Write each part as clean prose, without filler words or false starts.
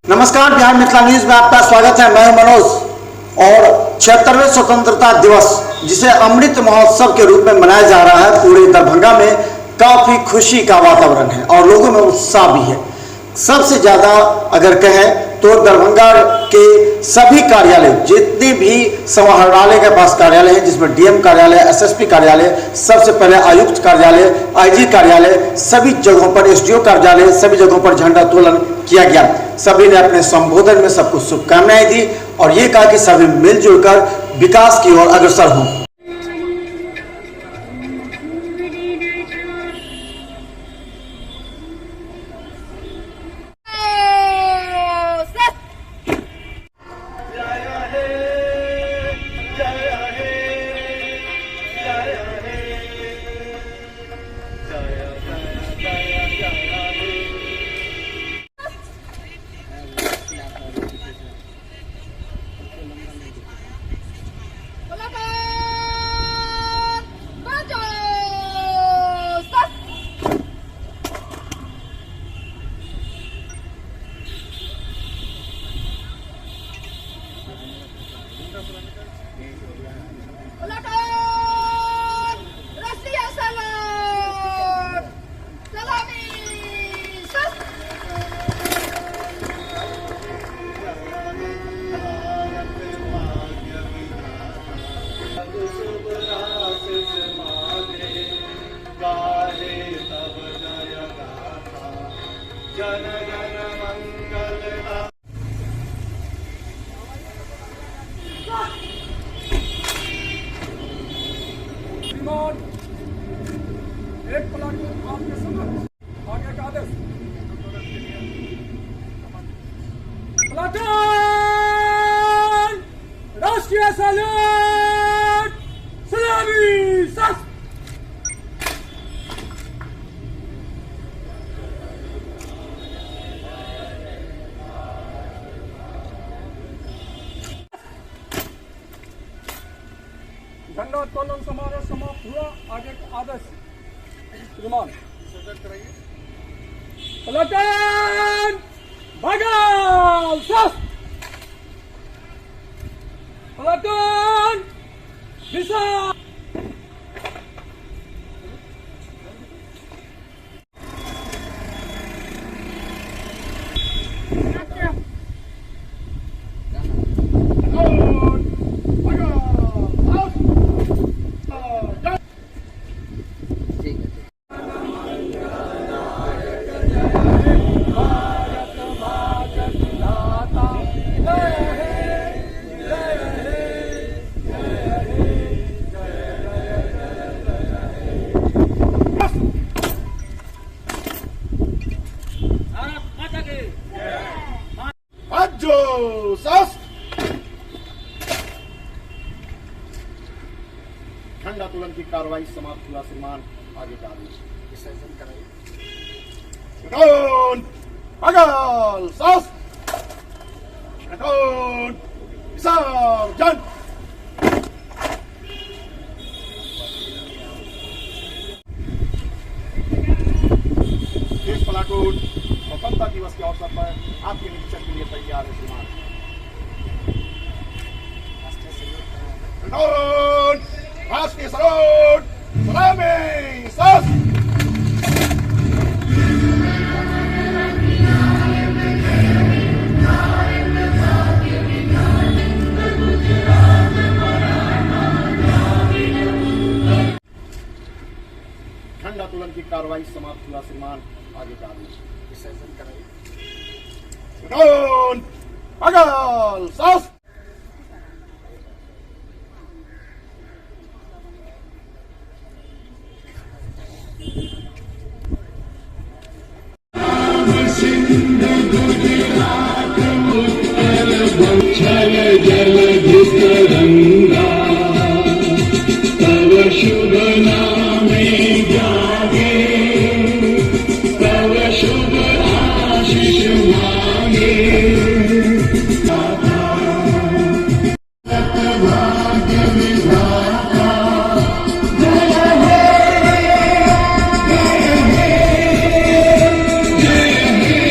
नमस्कार, बिहार मिथिला न्यूज में आपका स्वागत है। मैं हूं मनोज। और 76वें स्वतंत्रता दिवस जिसे अमृत महोत्सव के रूप में मनाया जा रहा है, पूरे दरभंगा में काफी खुशी का वातावरण है और लोगों में उत्साह भी है। सबसे ज्यादा अगर कहें तो दरभंगा के सभी कार्यालय, जितने भी समाहरणालय के पास कार्यालय हैं, जिसमें डीएम कार्यालय, एसएसपी कार्यालय, सबसे पहले आयुक्त कार्यालय, आईजी कार्यालय, सभी जगहों पर एसडीओ कार्यालय, सभी जगहों पर झंडोत्तोलन किया गया। सभी ने अपने संबोधन में सबको शुभकामनाएं दी और ये कहा कि सभी मिलजुल कर विकास की ओर अग्रसर हों। एक प्लाटून आपके समक्ष आगे का आदेश। प्लाटून राष्ट्रीय सैल्यूट, सलामी शस्त्र। झंडोत्तोलन समारोह समाप्त हुआ। आगे का आदेश श्रीमान प्लाटून भगाल शस्त्र, प्लाटून दिशा। झंडोत्तोलन की कार्रवाई समाप्त हुआ। श्रीमान आगे का आदेश विसर्जन कराइए। भगाल शस्त्र, विसर्जन। एक प्लाटून स्वतंत्रता दिवस के अवसर पर आपके निरीक्षण के लिए तैयार है। श्रीमान राष्ट्रीय सैल्यूट, सलामी शस्त्र। झंडोत्तोलन की कार्रवाई समाप्त हुआ। श्रीमान आगे का आदेश विसर्जन कराइए। भगाल शस्त्र, तव शुभ नामे जागे, तव शुभ आशीष मांगे। भाग्य विधाता जय हे, जय हे, जय हे।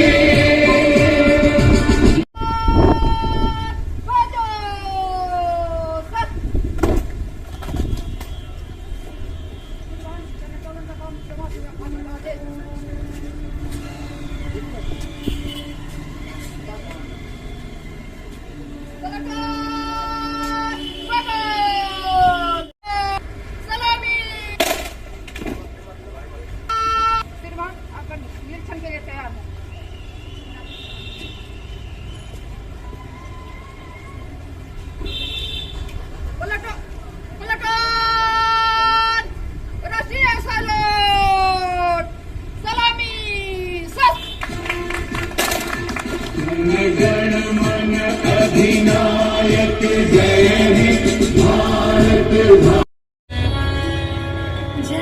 भारत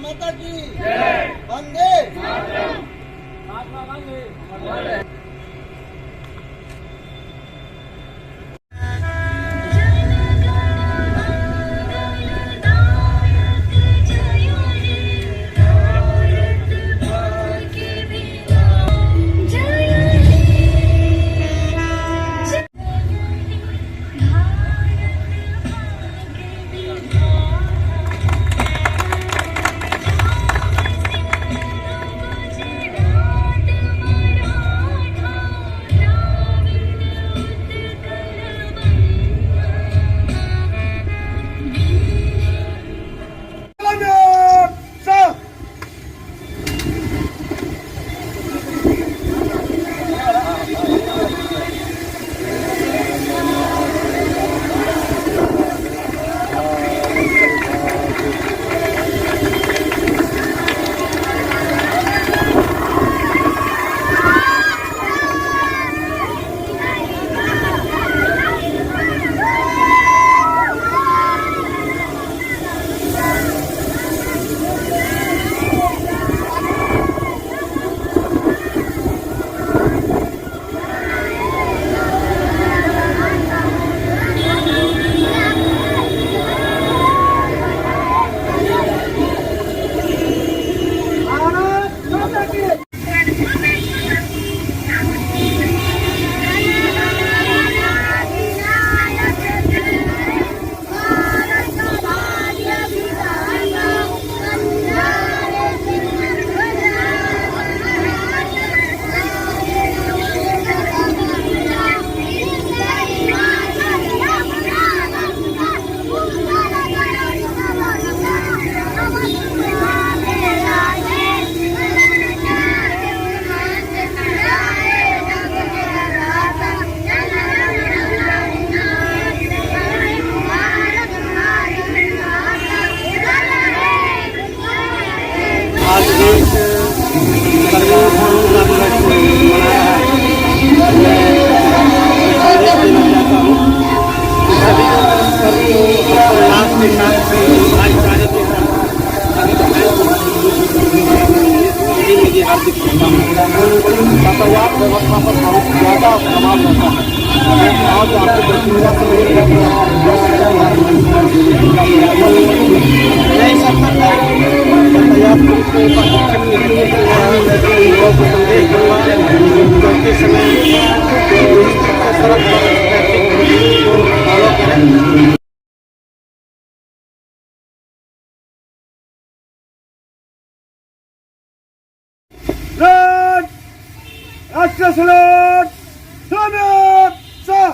माता की वंदे महात्मा गांधी राष्ट्र सलाम सलाम सर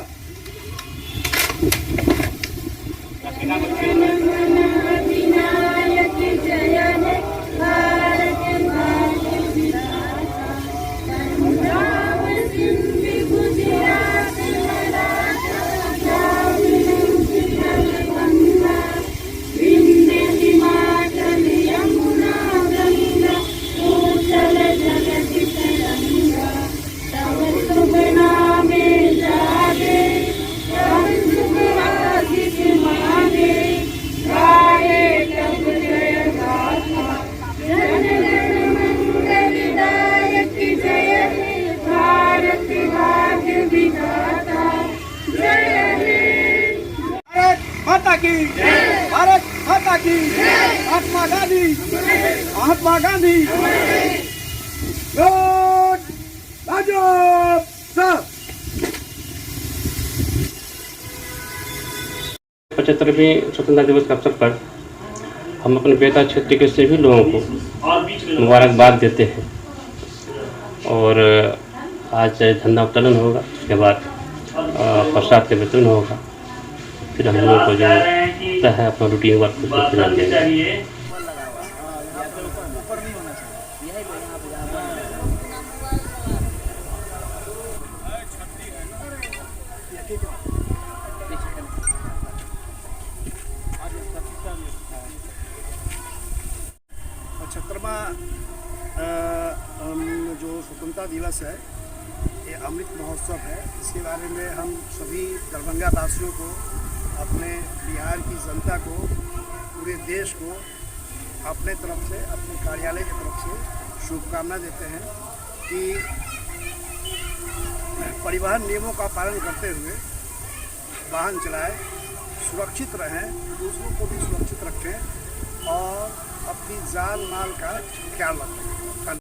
भारत माता की महात्मा गांधी महात्मा गांधी राजो सर 75वें स्वतंत्रता दिवस के अवसर पर हम अपने बेहतर क्षेत्र के सभी लोगों को मुबारकबाद देते हैं और आज धंधा उत्तोलन होगा, उसके बाद प्रसाद का वितरण होगा, फिर हम लोगों को जो होता है अपना रूटीन वर्क उसको फिर देंगे। जो स्वतंत्रता दिवस है, ये अमृत महोत्सव है। इसके बारे में हम सभी दरभंगा वासियों को अपने बिहार की जनता को, पूरे देश को अपने तरफ से, अपने कार्यालय की तरफ से शुभकामना देते हैं कि परिवहन नियमों का पालन करते हुए वाहन चलाएं, सुरक्षित रहें, दूसरों को भी सुरक्षित रखें और अपनी जान माल का ख्याल रखें।